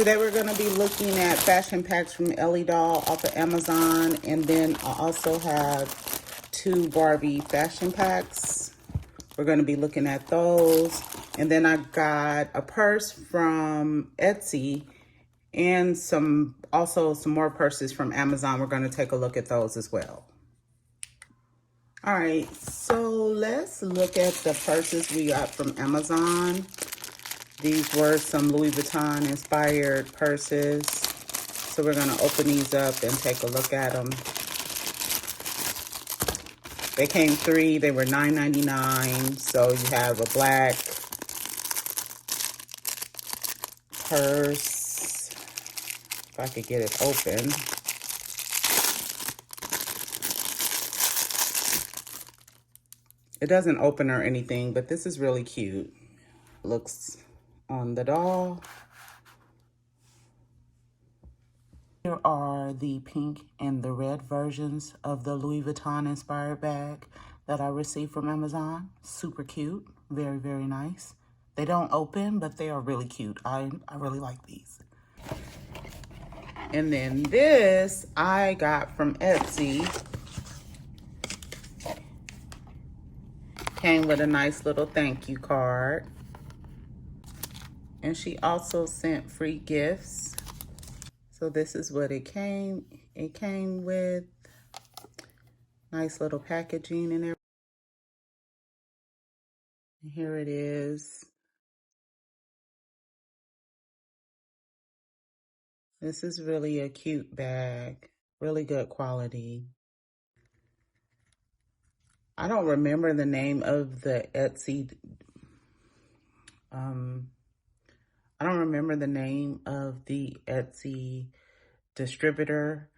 Today we're going to be looking at fashion packs from Ellie Doll off of Amazon. And then I also have 2 Barbie fashion packs. We're going to be looking at those. And then I got a purse from Etsy and also some more purses from Amazon. We're going to take a look at those as well. All right, so let's look at the purses we got from Amazon. These were some Louis Vuitton inspired purses. So we're gonna open these up and take a look at them. They came 3, they were $9.99. So you have a black purse, if I could get it open. It doesn't open or anything, but this is really cute. Looks on the doll. Here are the pink and the red versions of the Louis Vuitton inspired bag that I received from Amazon. Super cute, very, very nice. They don't open, but they are really cute. I really like these. And then this I got from Etsy. Came with a nice little thank you card. And she also sent free gifts. So this is what it came. It came with nice little packaging and everything. Here it is. This is really a cute bag. Really good quality. I don't remember the name of the Etsy. I don't remember the name of the Etsy distributor.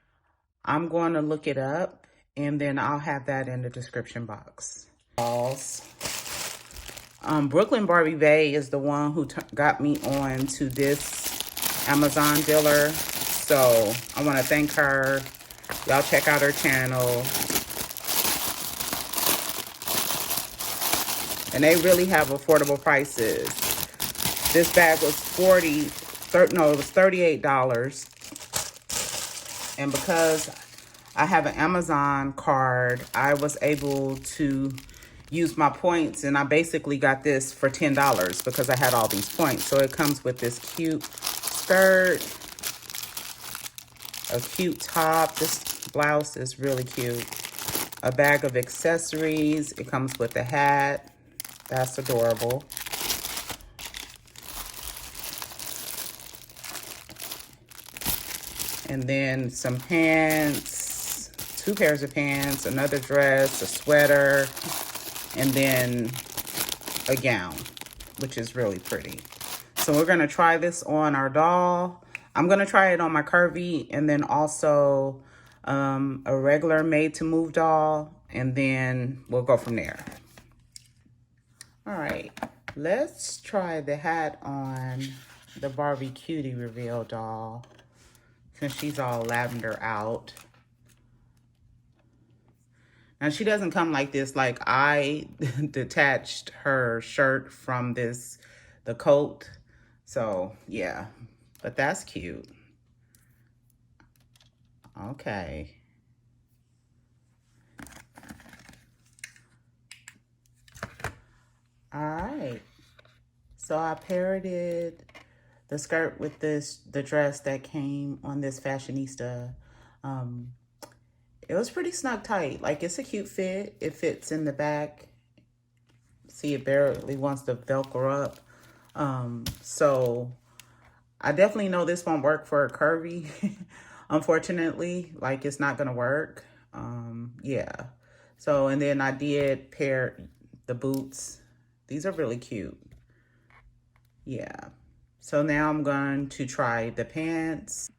I'm going to look it up and then I'll have that in the description box. Brooklyn Barbie Bay is the one who got me on to this Amazon dealer. So I want to thank her. Y'all check out her channel. And they really have affordable prices. This bag was it was $38. And because I have an Amazon card, I was able to use my points, and I basically got this for $10 because I had all these points. So it comes with this cute skirt, a cute top. This blouse is really cute. A bag of accessories. It comes with a hat. That's adorable. And then some pants, 2 pairs of pants, another dress, a sweater, and then a gown, which is really pretty. So we're gonna try this on our doll. I'm gonna try it on my curvy and then also a regular made to move doll, and then we'll go from there. All right, let's try the hat on the Barbie Cutie Reveal doll, since she's all lavender out. Now she doesn't come like this. Like I detached her shirt from the coat. So yeah, but that's cute. Okay. All right. So I parroted the skirt with the dress that came on this fashionista. It was pretty snug tight. Like, it's a cute fit. It fits in the back. See, it barely wants to Velcro up. So I definitely know this won't work for a curvy. Unfortunately, like, it's not gonna work. Yeah. So, and then I did pair the boots. These are really cute. Yeah. So now I'm going to try the pants.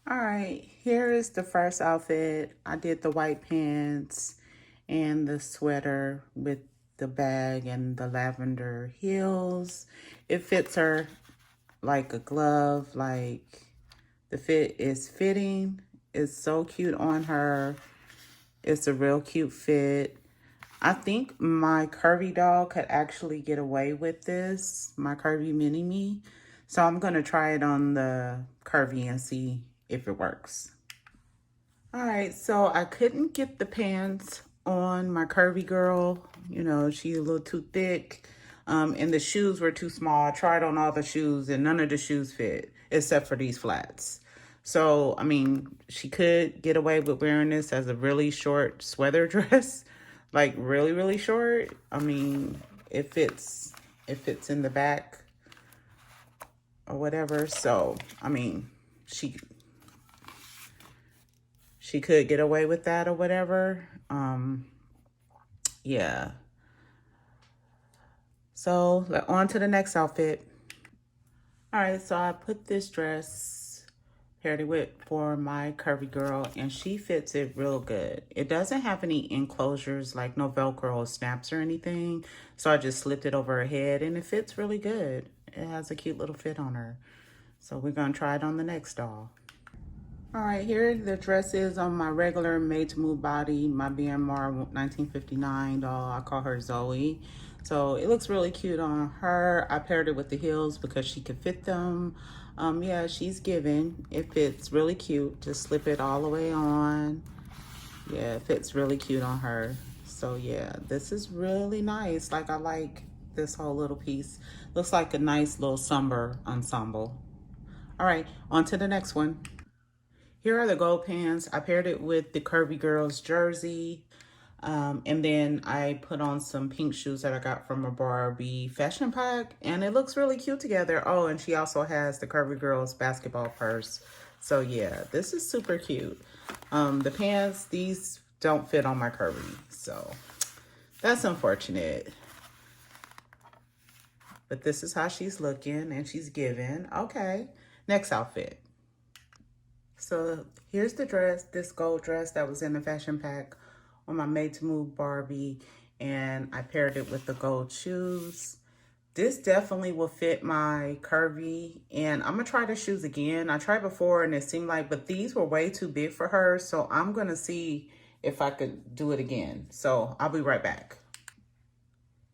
All right, here is the first outfit. I did the white pants and the sweater with the bag and the lavender heels. It fits her like a glove. Like, the fit is fitting. It's so cute on her. It's a real cute fit. I think my curvy doll could actually get away with this, my curvy mini-me. So I'm going to try it on the curvy and see if it works. All right, so I couldn't get the pants on my curvy girl. You know, she's a little too thick. And the shoes were too small. I tried on all the shoes and none of the shoes fit except for these flats. So, I mean, she could get away with wearing this as a really short sweater dress, like really, really short. I mean, it fits in the back or whatever. So, I mean, she could get away with that or whatever. Yeah. So on to the next outfit. All right, so I put this dress, paired it with for my curvy girl, and she fits it real good. It doesn't have any enclosures, like no Velcro or snaps or anything. So I just slipped it over her head and it fits really good. It has a cute little fit on her. So we're gonna try it on the next doll. All right, here the dress is on my regular Made to Move body, my BMR 1959 doll. I call her Zoe. So it looks really cute on her. I paired it with the heels because she could fit them. Yeah, she's given. It fits really cute. Just slip it all the way on. Yeah, it fits really cute on her. So yeah, this is really nice. Like, I like this whole little piece. Looks like a nice little summer ensemble. All right, on to the next one. Here are the gold pants. I paired it with the Curvy Girls jersey. And then I put on some pink shoes that I got from a Barbie Fashion Pack. And it looks really cute together. Oh, and she also has the Curvy Girls basketball purse. So yeah, this is super cute. The pants, these don't fit on my curvy. So that's unfortunate. But this is how she's looking and she's giving. Okay, next outfit. So here's the dress, this gold dress that was in the fashion pack on my Made to Move Barbie, and I paired it with the gold shoes. This definitely will fit my curvy, and I'm gonna try the shoes again. I tried before and it seemed like, but these were way too big for her, so I'm gonna see if I could do it again. So I'll be right back.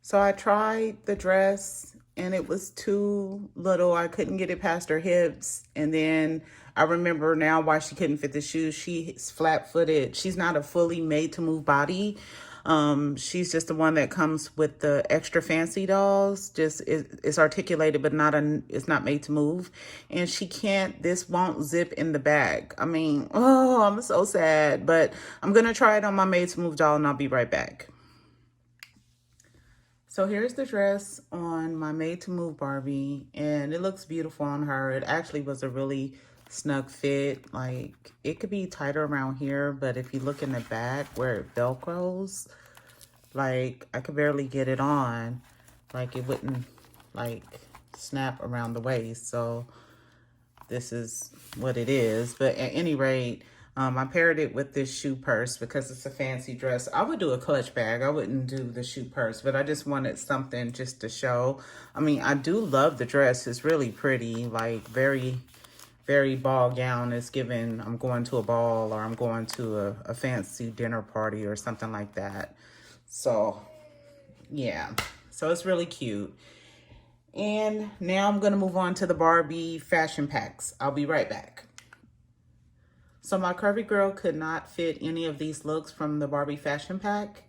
So I tried the dress and it was too little. I couldn't get it past her hips. And then I remember now why she couldn't fit the shoes. She's flat-footed. She's not a fully made to move body. She's just the one that comes with the extra fancy dolls. Just it's articulated, but it's not made to move. And she can't, this won't zip in the bag. I mean, oh, I'm so sad. But I'm gonna try it on my made to move doll and I'll be right back. So here's the dress on my Made to Move Barbie, and it looks beautiful on her. It actually was a really snug fit. Like, it could be tighter around here, but if you look in the back where it Velcros, like, I could barely get it on. Like, it wouldn't, like, snap around the waist. So this is what it is. But at any rate, I paired it with this shoe purse because it's a fancy dress. I would do a clutch bag. I wouldn't do the shoe purse, but I just wanted something just to show. I mean, I do love the dress. It's really pretty, like very, very ball gown. It's given I'm going to a ball or I'm going to a fancy dinner party or something like that. So yeah, so it's really cute. And now I'm gonna move on to the Barbie Fashion Packs. I'll be right back. So my curvy girl could not fit any of these looks from the Barbie Fashion Pack.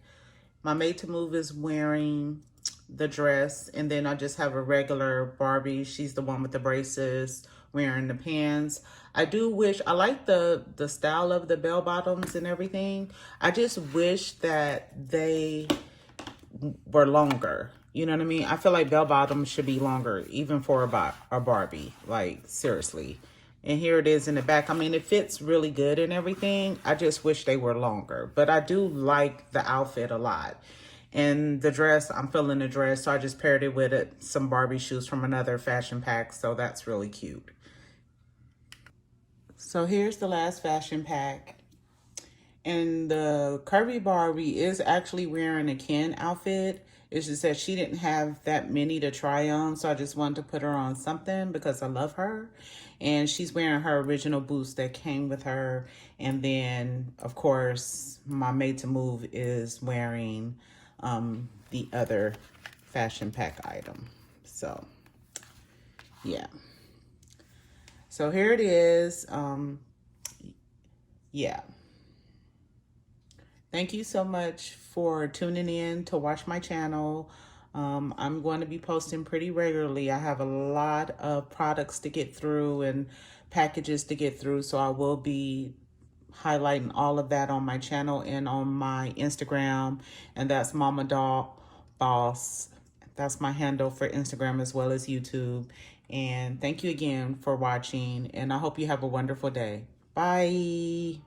My Made to Move is wearing the dress, and then I just have a regular Barbie. She's the one with the braces, wearing the pants. I do wish, I like the style of the bell bottoms and everything. I just wish that they were longer. You know what I mean? I feel like bell bottoms should be longer, even for a Barbie. Like, seriously. And here it is in the back. I mean, it fits really good and everything. I just wish they were longer. But I do like the outfit a lot. And the dress, I'm feeling the dress. So I just paired it with some Barbie shoes from another fashion pack. So that's really cute. So here's the last fashion pack. And the curvy Barbie is actually wearing a Ken outfit. It's just that she didn't have that many to try on, so I just wanted to put her on something because I love her. And she's wearing her original boots that came with her. And then, of course, my Made to Move is wearing the other fashion pack item. So, yeah. So here it is. Yeah. Thank you so much for tuning in to watch my channel. I'm going to be posting pretty regularly. I have a lot of products to get through and packages to get through, so I will be highlighting all of that on my channel and on my Instagram, and that's Mama Doll Boss. That's my handle for Instagram as well as YouTube. And thank you again for watching, and I hope you have a wonderful day. Bye.